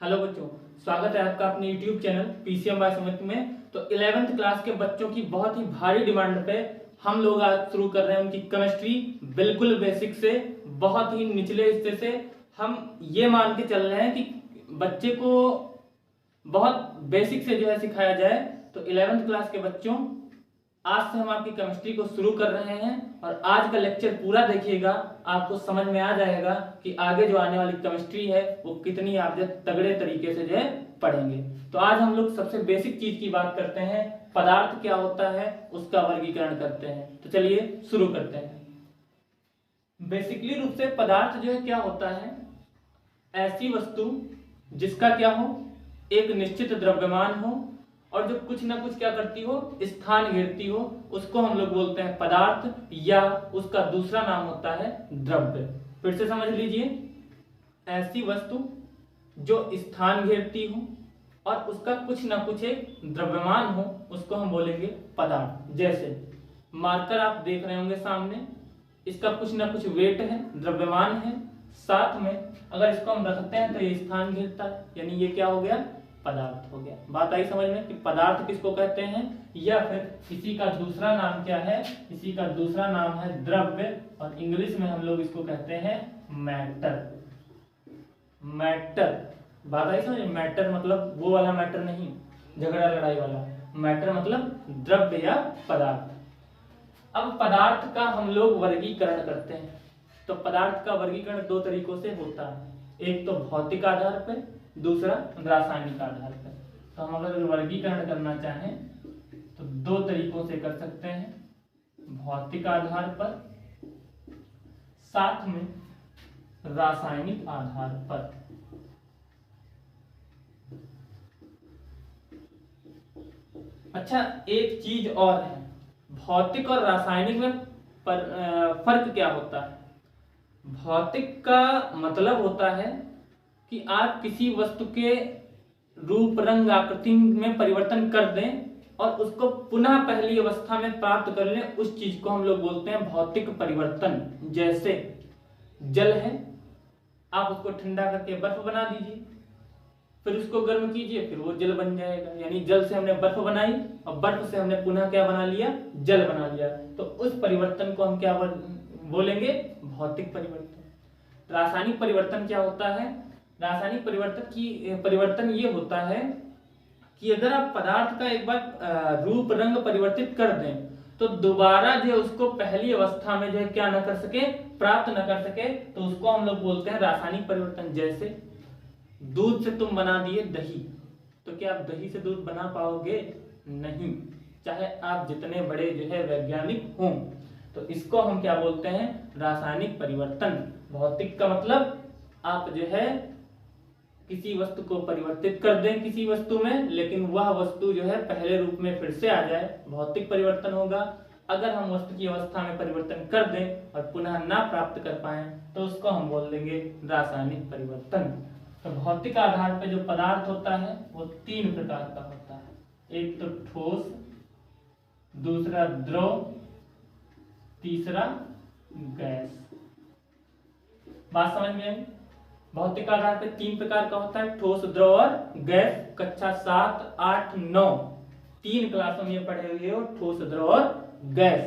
Hello बच्चों, स्वागत है आपका अपने YouTube channel PCM by Sumit में। तो 11th क्लास के बच्चों की बहुत ही भारी डिमांड पे हम लोग आज शुरू कर रहे हैं उनकी केमिस्ट्री बिल्कुल बेसिक से, बहुत ही निचले हिस्से से। हम ये मान के चल रहे हैं कि बच्चे को बहुत बेसिक से जो है सिखाया जाए। तो 11th क्लास के बच्चों, आज से हम आपकी केमिस्ट्री को शुरू कर रहे हैं और आज का लेक्चर पूरा देखिएगा, आपको समझ में आ जाएगा कि आगे जो आने वाली केमिस्ट्री है वो कितनी आप जो तगड़े तरीके से जो है पढ़ेंगे। तो आज हम लोग सबसे बेसिक चीज की बात करते हैं, पदार्थ क्या होता है उसका वर्गीकरण करते हैं। तो चलिए शुरू करते हैं। बेसिकली रूप से पदार्थ जो है क्या होता है, ऐसी वस्तु जिसका क्या हो, एक निश्चित द्रव्यमान हो और जो कुछ ना कुछ क्या करती हो, स्थान घेरती हो, उसको हम लोग बोलते हैं पदार्थ, या उसका दूसरा नाम होता है द्रव्य। फिर से समझ लीजिए, ऐसी वस्तु जो स्थान घेरती हो और उसका कुछ ना कुछ एक द्रव्यमान हो, उसको हम बोलेंगे पदार्थ। जैसे मार्कर आप देख रहे होंगे सामने, इसका कुछ ना कुछ वेट है, द्रव्यमान है, साथ में अगर इसको हम रखते हैं तो ये स्थान घेरता है, यानी ये क्या हो गया, पदार्थ हो गया। बात आई समझ में कि पदार्थ किसको कहते हैं, या फिर इसी का दूसरा नाम क्या है, इसी का दूसरा नाम है द्रव्य, और इंग्लिश में हम लोग इसको कहते हैं मैटर। मैटर, बात आई समझ में। मैटर मतलब वो वाला मैटर नहीं, झगड़ा लड़ाई वाला मैटर, मतलब द्रव्य या पदार्थ। अब पदार्थ का हम लोग वर्गीकरण करते हैं। तो पदार्थ का वर्गीकरण दो तरीकों से होता है, एक तो भौतिक आधार पर, दूसरा रासायनिक आधार पर। तो हम अगर वर्गीकरण करना चाहें तो दो तरीकों से कर सकते हैं, भौतिक आधार पर साथ में रासायनिक आधार पर। अच्छा, एक चीज और है, भौतिक और रासायनिक में फर्क क्या होता है। भौतिक का मतलब होता है कि आप किसी वस्तु के रूप, रंग, आकृति में परिवर्तन कर दें और उसको पुनः पहली अवस्था में प्राप्त कर लें, उस चीज को हम लोग बोलते हैं भौतिक परिवर्तन। जैसे जल है, आप उसको ठंडा करके बर्फ बना दीजिए, फिर उसको गर्म कीजिए, फिर वो जल बन जाएगा। यानी जल से हमने बर्फ बनाई और बर्फ से हमने पुनः क्या बना लिया, जल बना लिया। तो उस परिवर्तन को हम क्या बोलेंगे, भौतिक परिवर्तन। रासायनिक परिवर्तन क्या होता है, रासायनिक परिवर्तन ये होता है कि अगर आप पदार्थ का एक बार रूप, रंग परिवर्तित कर दें तो दोबारा जो है उसको पहली अवस्था में जो है क्या न कर सके, प्राप्त न कर सके, तो उसको हम लोग बोलते हैं रासायनिक परिवर्तन। जैसे दूध से तुम बना दिए दही, तो क्या आप दही से दूध बना पाओगे, नहीं, चाहे आप जितने बड़े जो है वैज्ञानिक हों। तो इसको हम क्या बोलते हैं, रासायनिक परिवर्तन। भौतिक का मतलब आप जो है किसी वस्तु को परिवर्तित कर दें किसी वस्तु में, लेकिन वह वस्तु जो है पहले रूप में फिर से आ जाए, भौतिक परिवर्तन होगा। अगर हम वस्तु की अवस्था में परिवर्तन कर दें और पुनः ना प्राप्त कर पाए तो उसको हम बोल देंगे रासायनिक परिवर्तन। तो भौतिक आधार पर जो पदार्थ होता है वो तीन प्रकार का होता है, एक तो ठोस, दूसरा द्रव, तीसरा गैस। बात समझ में आई। भौतिक आधार पर तीन प्रकार का होता है, ठोस, द्रव और गैस। कक्षा 7, 8, 9 तीन क्लासों में ये पढ़े हुए हो, ठोस, द्रव और गैस।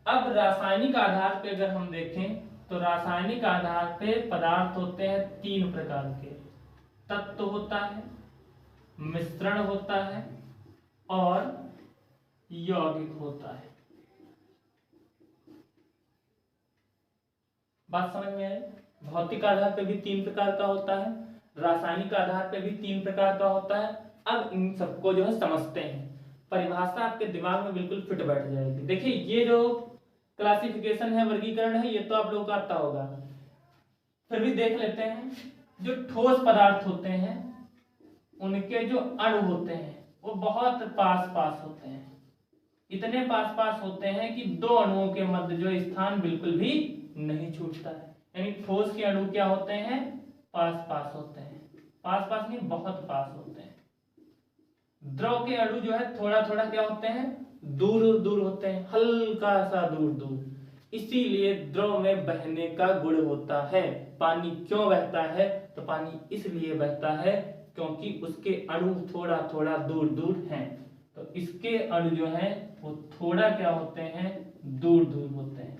अब रासायनिक आधार पे अगर हम देखें तो रासायनिक आधार पे पदार्थ होते हैं तीन प्रकार के, तत्व होता है, मिश्रण होता है और यौगिक होता है। बात समझ में आई। भौतिक आधार पे भी तीन प्रकार का होता है, रासायनिक आधार पे भी तीन प्रकार का होता है। अब इन सबको जो है समझते हैं, परिभाषा आपके दिमाग में बिल्कुल फिट बैठ जाएगी। देखिए, ये जो क्लासिफिकेशन है, वर्गीकरण है, ये तो आप लोगों को आता होगा, फिर भी देख लेते हैं। जो ठोस पदार्थ होते हैं उनके जो अणु होते हैं वो बहुत पास पास होते हैं, इतने पास पास होते हैं कि दो अणुओं के मध्य जो स्थान बिल्कुल भी नहीं छूटता है। यानी ठोस के अणु क्या होते हैं, पास पास होते हैं, पास पास नहीं, बहुत पास होते हैं। द्रव के अणु जो है थोड़ा थोड़ा क्या होते हैं, दूर दूर होते हैं, हल्का सा दूर दूर। इसीलिए द्रव में बहने का गुण होता है। पानी क्यों बहता है? तो पानी इसलिए बहता है क्योंकि उसके अणु थोड़ा थोड़ा दूर दूर हैं। तो इसके अणु जो हैं वो थोड़ा क्या होते हैं, दूर दूर होते हैं।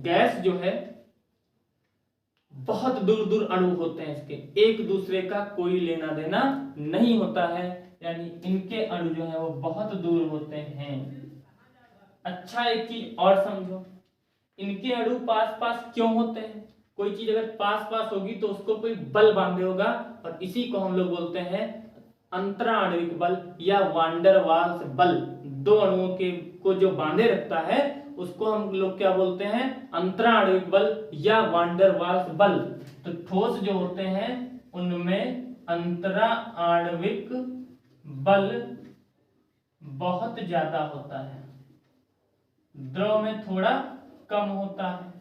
गैस जो है बहुत दूर दूर अणु होते हैं इसके, एक दूसरे का कोई लेना देना नहीं होता है, यानी इनके अणु जो है वो बहुत दूर होते हैं। अच्छा, एक चीज और समझो, इनके अणु पास पास क्यों होते हैं? कोई चीज अगर पास पास होगी तो उसको कोई बल बांधे होगा, और इसी को हम लोग बोलते हैं अंतराणविक बल या वांडर वाल्स बल। दो अणुओं के को जो बांधे रखता है उसको हम लोग क्या बोलते हैं, अंतराणविक बल या वांडर वाल्स बल। तो ठोस जो होते हैं उनमें अंतराणविक बल बहुत ज्यादा होता है, द्रव में थोड़ा कम होता है,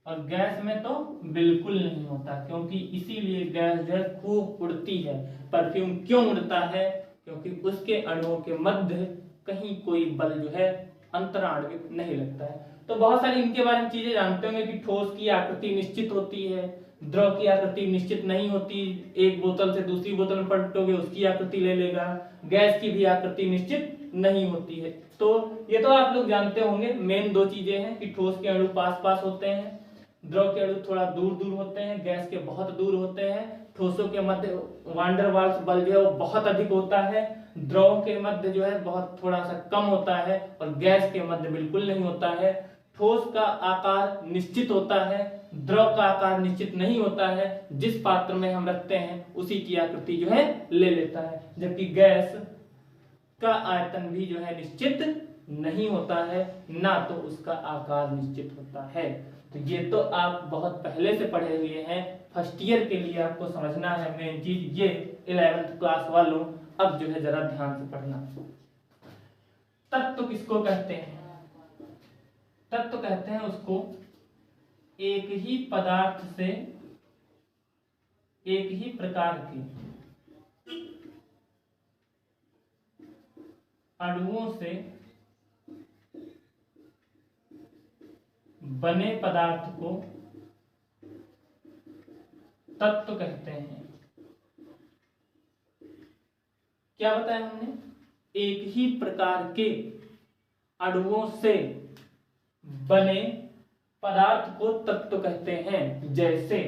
और गैस में तो बिल्कुल नहीं होता, क्योंकि इसीलिए गैस जो है खूब उड़ती है। परफ्यूम क्यों उड़ता है? क्योंकि उसके अणुओं के मध्य कहीं कोई बल जो है अंतराणविक नहीं लगता है। तो बहुत सारी इनके बारे में चीजें जानते होंगे कि ठोस की आकृति निश्चित होती है, द्रव की आकृति निश्चित नहीं होती, एक बोतल से दूसरी बोतल में पलटोगे उसकी आकृति ले लेगा, गैस की भी आकृति निश्चित नहीं होती है। तो ये तो आप लोग जानते होंगे। मेन दो चीजें हैं कि ठोस के अणु पास पास होते हैं, द्रव के अणु थोड़ा दूर दूर होते हैं, गैस के बहुत दूर होते हैं। ठोसों के मध्य वांडर वाल्स बल जो है वो बहुत अधिक होता है, द्रव के मध्य जो है बहुत थोड़ा सा कम होता है, और गैस के मध्य बिल्कुल नहीं होता है। ठोस का आकार निश्चित होता है, द्रव का आकार निश्चित नहीं होता है, जिस पात्र में हम रखते हैं उसी की आकृति जो है ले लेता है। जबकि गैस का आयतन भी जो है निश्चित नहीं होता है, ना तो उसका आकार निश्चित होता है। तो ये तो आप बहुत पहले से पढ़े हुए हैं, फर्स्ट ईयर के लिए आपको समझना है मेन चीज ये 11th क्लास वालों। अब जो है जरा ध्यान से पढ़ना। तत्व किसको कहते हैं? तत्व कहते हैं उसको एक ही पदार्थ से एक ही प्रकार के अणुओं से बने पदार्थ को तत्व कहते हैं। क्या बताया हमने? एक ही प्रकार के अणुओं से बने पदार्थ को तत्व कहते हैं। जैसे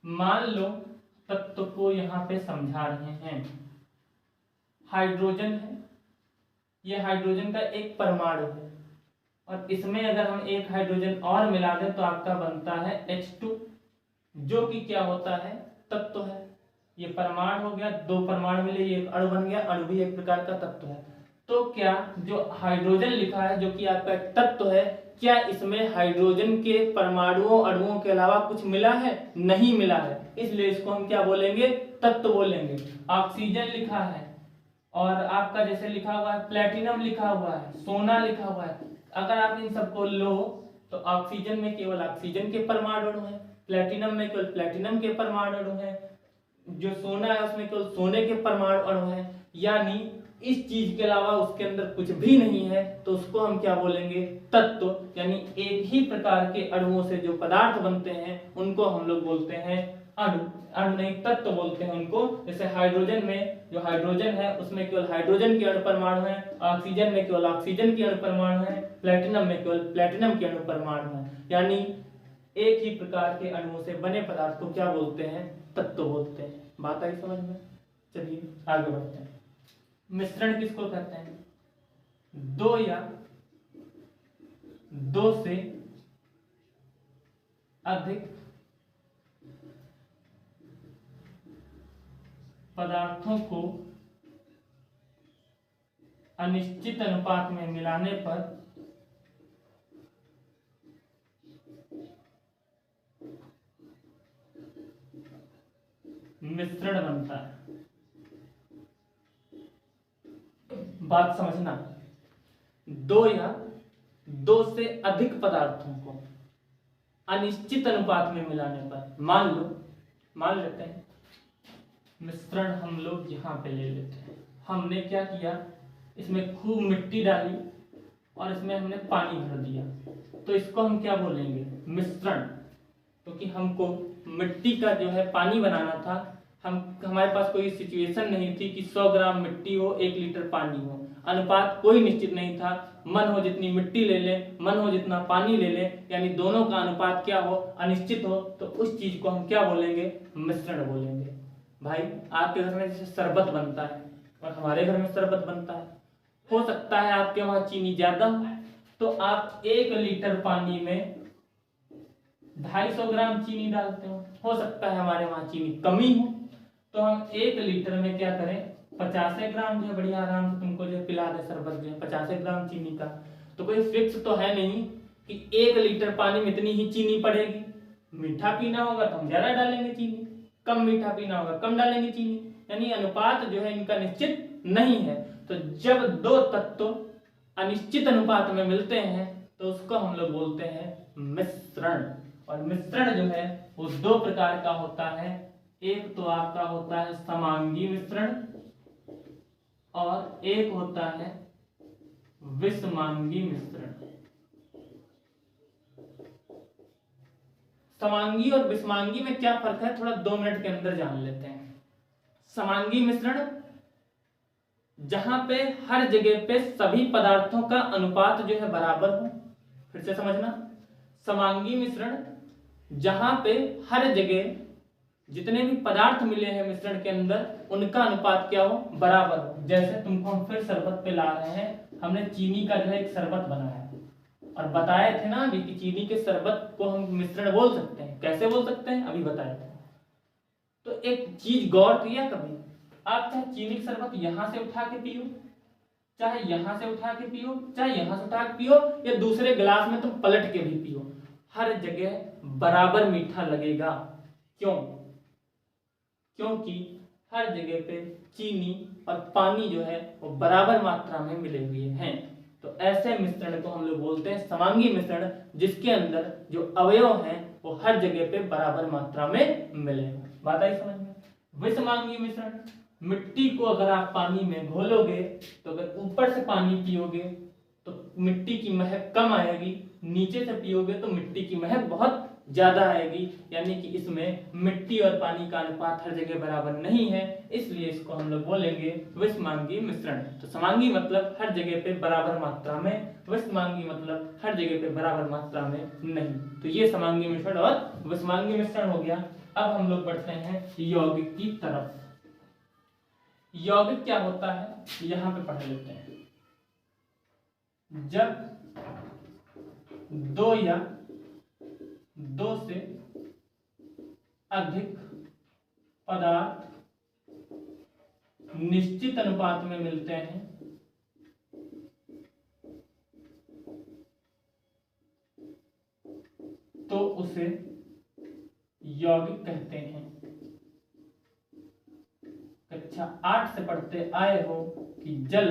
मान लो तत्व को यहां पे समझा रहे हैं, हाइड्रोजन है, यह हाइड्रोजन का एक परमाणु है, और इसमें अगर हम एक हाइड्रोजन और मिला दें तो आपका बनता है H2, जो कि क्या होता है, तत्व है। ये परमाणु हो गया, दो परमाणु मिले, ये एक अणु बन गया, अणु भी एक प्रकार का तत्व है। तो क्या जो हाइड्रोजन लिखा है जो कि आपका एक तत्व है, क्या इसमें हाइड्रोजन के परमाणुओं अणुओं के अलावा कुछ मिला है? नहीं मिला है, इसलिए इसको हम क्या बोलेंगे? तत्व बोलेंगे। ऑक्सीजन लिखा है, और आपका जैसे लिखा हुआ है प्लेटिनम लिखा हुआ है, सोना लिखा हुआ है, अगर आप इन सबको लो तो ऑक्सीजन में केवल ऑक्सीजन के परमाणु अणु है, प्लेटिनम में केवल प्लेटिनम के परमाणु अणु है, जो सोना है उसमें केवल सोने के परमाणु अणु है, यानी इस चीज के अलावा उसके अंदर कुछ भी नहीं है। तो उसको हम क्या बोलेंगे? तत्व। यानी एक ही प्रकार के अणुओं से जो पदार्थ बनते हैं उनको हम लोग बोलते हैं अणु। अणु नहीं, तत्व बोलते हैं उनको। जैसे हाइड्रोजन में जो हाइड्रोजन है उसमें केवल हाइड्रोजन के अणु परमाणु है, ऑक्सीजन में केवल ऑक्सीजन के अणु परमाणु है, प्लेटिनम में केवल प्लेटिनम के अणु परमाणु है। यानी एक ही प्रकार के अणुओं से बने पदार्थ को क्या बोलते हैं? तत्व बोलते हैं। बात आई समझ में? चलिए आगे बढ़ते हैं। मिश्रण किसको कहते हैं? दो या दो से अधिक पदार्थों को अनिश्चित अनुपात में मिलाने पर मिश्रण बनता है। बात समझना, दो या दो से अधिक पदार्थों को अनिश्चित अनुपात में मिलाने पर, मान लेते हैं मिश्रण हम लोग यहां पे ले लेते हैं। हमने क्या किया, इसमें खूब मिट्टी डाली, और इसमें हमने पानी भर दिया, तो इसको हम क्या बोलेंगे? मिश्रण। क्योंकि हमको मिट्टी का जो है पानी बनाना था, हमारे पास कोई सिचुएशन नहीं थी कि 100 ग्राम मिट्टी हो 1 लीटर पानी हो, अनुपात कोई निश्चित नहीं था। मन हो जितनी मिट्टी ले ले, मन हो जितना पानी ले ले, यानी दोनों का अनुपात क्या हो? अनिश्चित हो, तो उस चीज को हम क्या बोलेंगे? मिश्रण बोलेंगे। भाई आपके घर में जैसे शरबत बनता है और हमारे घर में शरबत बनता है, हो सकता है आपके वहां चीनी ज्यादा हो, तो आप 1 लीटर पानी में 250 ग्राम चीनी डालते हो सकता है हमारे वहां चीनी कमी हो, तो हम 1 लीटर में क्या करें? 50 ग्राम जो है बढ़िया आराम से तुमको जो पिला दे शरबत जो है 50 ग्राम चीनी का। तो कोई फिक्स तो है नहीं कि 1 लीटर पानी में इतनी ही चीनी पड़ेगी। मीठा पीना होगा तो हम ज्यादा डालेंगे चीनी, कम मीठा पीना होगा कम डालेंगे चीनी, यानी अनुपात जो है इनका निश्चित नहीं है। तो जब दो तत्व अनिश्चित अनुपात में मिलते हैं तो उसको हम लोग बोलते हैं मिश्रण। और मिश्रण जो है वो 2 प्रकार का होता है, एक तो आपका होता है समांगी मिश्रण और एक होता है विषमांगी मिश्रण। समांगी और विषमांगी में क्या फर्क है, थोड़ा 2 मिनट के अंदर जान लेते हैं। समांगी मिश्रण जहां पे हर जगह पे सभी पदार्थों का अनुपात जो है बराबर हो। फिर से समझना, समांगी मिश्रण जहां पे हर जगह जितने भी पदार्थ मिले हैं मिश्रण के अंदर उनका अनुपात क्या हो? बराबर हो। जैसे तुमको हम फिर शरबत पे ला रहे हैं, हमने चीनी का जो है एक शरबत बनाया और बताए थे ना अभी कि चीनी के शरबत को हम मिश्रण बोल सकते हैं। कैसे बोल सकते हैं अभी बताए थे। तो एक चीज गौर किया कभी, आप चाहे चीनी की शरबत यहां से उठा के पियो, चाहे यहां से उठा के पियो, चाहे यहां से उठा के पियो, या दूसरे गिलास में तुम पलट के भी पियो, हर जगह बराबर मीठा लगेगा। क्यों? क्योंकि हर जगह पे चीनी और पानी जो है वो बराबर मात्रा में मिले हुए हैं। तो ऐसे मिश्रण को हम लोग बोलते हैं समांगी मिश्रण, जिसके अंदर जो अवयव हैं वो हर जगह पे बराबर मात्रा में मिले। बात आई समझ में? विषमांगी मिश्रण, मिट्टी को अगर आप पानी में घोलोगे तो अगर ऊपर से पानी पियोगे तो मिट्टी की महक कम आएगी, नीचे से पियोगे तो मिट्टी की महक बहुत ज्यादा आएगी। यानी कि इसमें मिट्टी और पानी का अनुपात हर जगह बराबर नहीं है, इसलिए इसको हम लोग बोलेंगे विषमांगी मिश्रण। तो समांगी मतलब हर जगह पे बराबर मात्रा में, विषमांगी मतलब हर जगह पे बराबर मात्रा में नहीं। तो ये समांगी मिश्रण और विषमांगी मिश्रण हो गया। अब हम लोग बढ़ते हैं यौगिक की तरफ। यौगिक क्या होता है यहां पे पढ़ लेते हैं। जब 2 या 2 से अधिक पदार्थ निश्चित अनुपात में मिलते हैं तो उसे यौगिक कहते हैं। कक्षा 8 से पढ़ते आए हो कि जल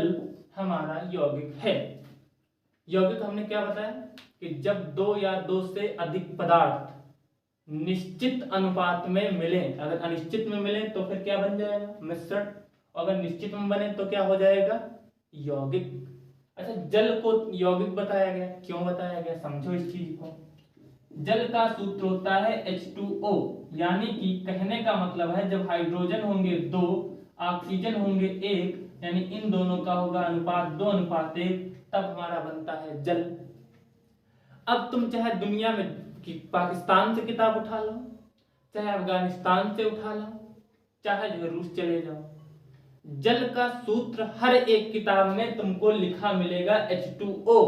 हमारा यौगिक है। यौगिक हमने क्या बताया कि जब 2 या 2 से अधिक पदार्थ निश्चित अनुपात में मिले, अगर अनिश्चित में मिले तो फिर क्या बन जाएगा? मिश्रण। अगर निश्चित में बने तो क्या हो जाएगा? यौगिक। अच्छा, जल को यौगिक बताया गया, क्यों बताया गया समझो इस चीज को। जल का सूत्र होता है H2O, यानी कि कहने का मतलब है जब हाइड्रोजन होंगे 2, ऑक्सीजन होंगे 1, यानी इन दोनों का होगा अनुपात 2:1, तब हमारा बनता है जल। अब तुम चाहे दुनिया में कि पाकिस्तान से किताब उठा लो, चाहे अफगानिस्तान से उठा लो, चाहे जो रूस चले जाओ, जल का सूत्र हर एक किताब में तुमको लिखा मिलेगा H2O।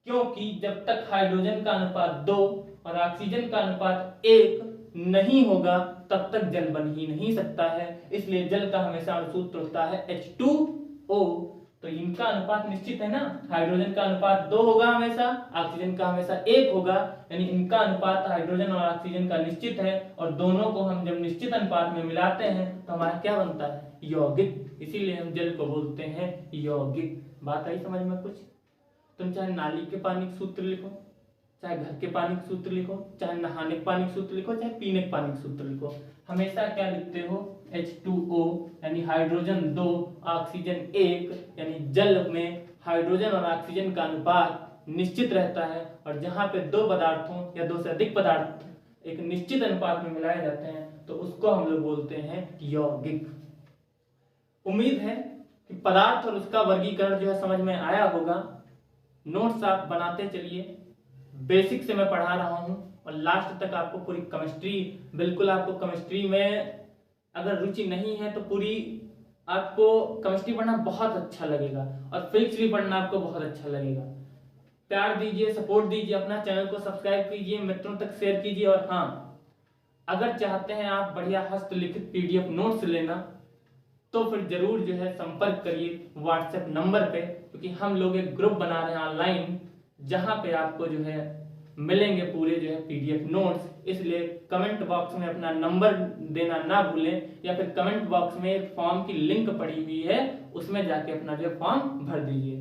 क्योंकि जब तक हाइड्रोजन का अनुपात 2 और ऑक्सीजन का अनुपात 1 नहीं होगा तब तक जल बन ही नहीं सकता है। इसलिए जल का हमेशा सूत्र होता है H2O। तो इनका अनुपात निश्चित है ना, हाइड्रोजन का अनुपात 2 होगा हमेशा, ऑक्सीजन का हमेशा 1 होगा, यानी इनका अनुपात हाइड्रोजन और ऑक्सीजन का निश्चित है। और दोनों को हम जब निश्चित अनुपात में मिलाते हैं तो हमारा क्या बनता है? यौगिक। इसीलिए हम जल को बोलते हैं यौगिक। बात आई समझ में कुछ? तुम चाहे नाली के पानी का सूत्र लिखो, चाहे घर के पानी का सूत्र लिखो, चाहे नहाने के पानी का सूत्र लिखो, चाहे पीने के पानी का सूत्र लिखो, हमेशा क्या लिखते हो? H2O, यानी हाइड्रोजन 2 ऑक्सीजन 1, यानी जल में हाइड्रोजन और ऑक्सीजन का अनुपात निश्चित रहता है, और जहाँ पे दो पदार्थों या दो से अधिक पदार्थ एक निश्चित अनुपात में मिलाए जाते हैं तो उसको हम लोग बोलते हैं यौगिक। उम्मीद है कि पदार्थ और उसका वर्गीकरण जो है समझ में आया होगा। नोट्स आप बनाते चलिए, बेसिक से मैं पढ़ा रहा हूँ और लास्ट तक आपको पूरी केमिस्ट्री, बिल्कुल आपको केमिस्ट्री में अगर रुचि नहीं है तो पूरी आपको केमिस्ट्री पढ़ना बहुत अच्छा लगेगा, और फिजिक्स भी पढ़ना आपको बहुत अच्छा लगेगा। प्यार दीजिए, सपोर्ट दीजिए, अपना चैनल को सब्सक्राइब कीजिए, मित्रों तक शेयर कीजिए। और हाँ, अगर चाहते हैं आप बढ़िया हस्तलिखित पीडीएफ नोट्स लेना तो फिर जरूर जो है संपर्क करिए व्हाट्सएप नंबर पे, क्योंकि हम लोग एक ग्रुप बना रहे हैं ऑनलाइन, जहां पे आपको जो है मिलेंगे पूरे जो है पीडीएफ नोट्स। इसलिए कमेंट बॉक्स में अपना नंबर देना ना भूलें, या फिर कमेंट बॉक्स में एक फॉर्म की लिंक पड़ी हुई है, उसमें जाके अपना जो फॉर्म भर दीजिए।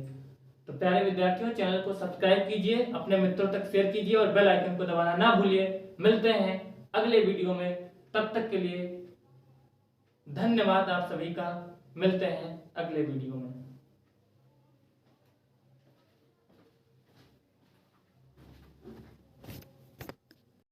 तो प्यारे विद्यार्थियों, चैनल को सब्सक्राइब कीजिए, अपने मित्रों तक शेयर कीजिए और बेल आइकन को दबाना ना भूलिए। मिलते हैं अगले वीडियो में, तब तक के लिए धन्यवाद आप सभी का। मिलते हैं अगले वीडियो में।